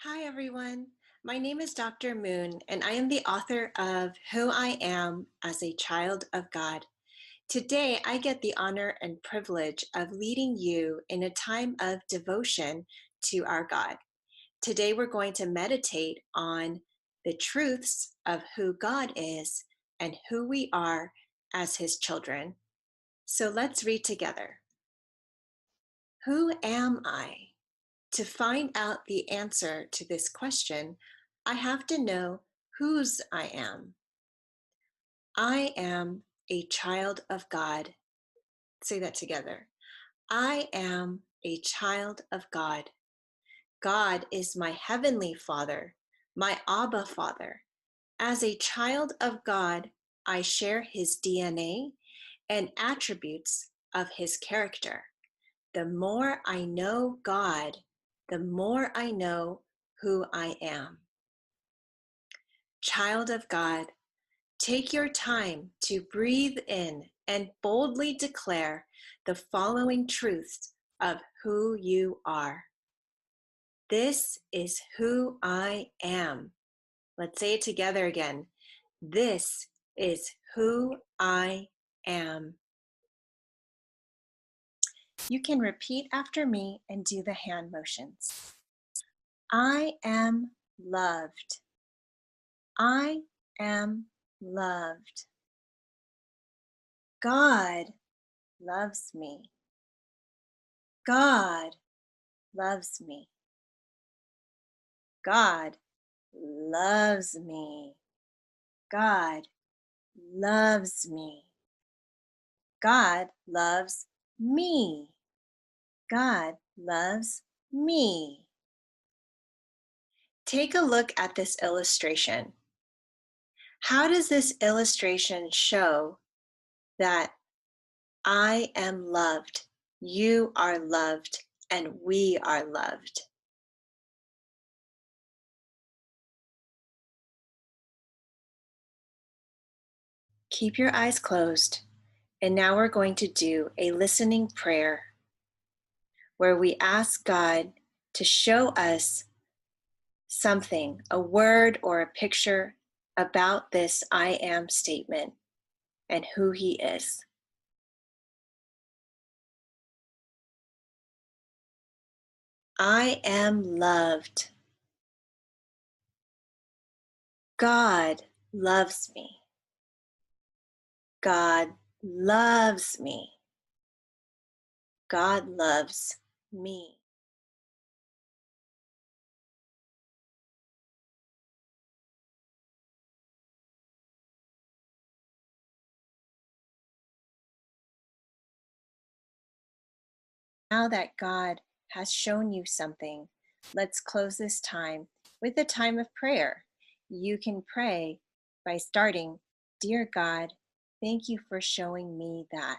Hi, everyone. My name is Dr. Moon, and I am the author of Who I Am as a Child of God. Today, I get the honor and privilege of leading you in a time of devotion to our God. Today, we're going to meditate on the truths of who God is and who we are as His children. So let's read together. Who am I? To find out the answer to this question, I have to know whose I am. I am a child of God. Say that together. I am a child of God. God is my heavenly Father, my Abba Father. As a child of God, I share his DNA and attributes of his character. The more I know God, the more I know who I am. Child of God, take your time to breathe in and boldly declare the following truths of who you are. This is who I am. Let's say it together again. This is who I am. You can repeat after me and do the hand motions. I am loved. I am loved. God loves me. God loves me. God loves me. God loves me. God loves me. God loves me. Take a look at this illustration. How does this illustration show that I am loved, you are loved, and we are loved? Keep your eyes closed. And now we're going to do a listening prayer where we ask God to show us something, a word or a picture about this I am statement and who he is. I am loved. God loves me. God loves me. God loves me. Now that God has shown you something, let's close this time with a time of prayer. You can pray by starting, Dear God, thank you for showing me that.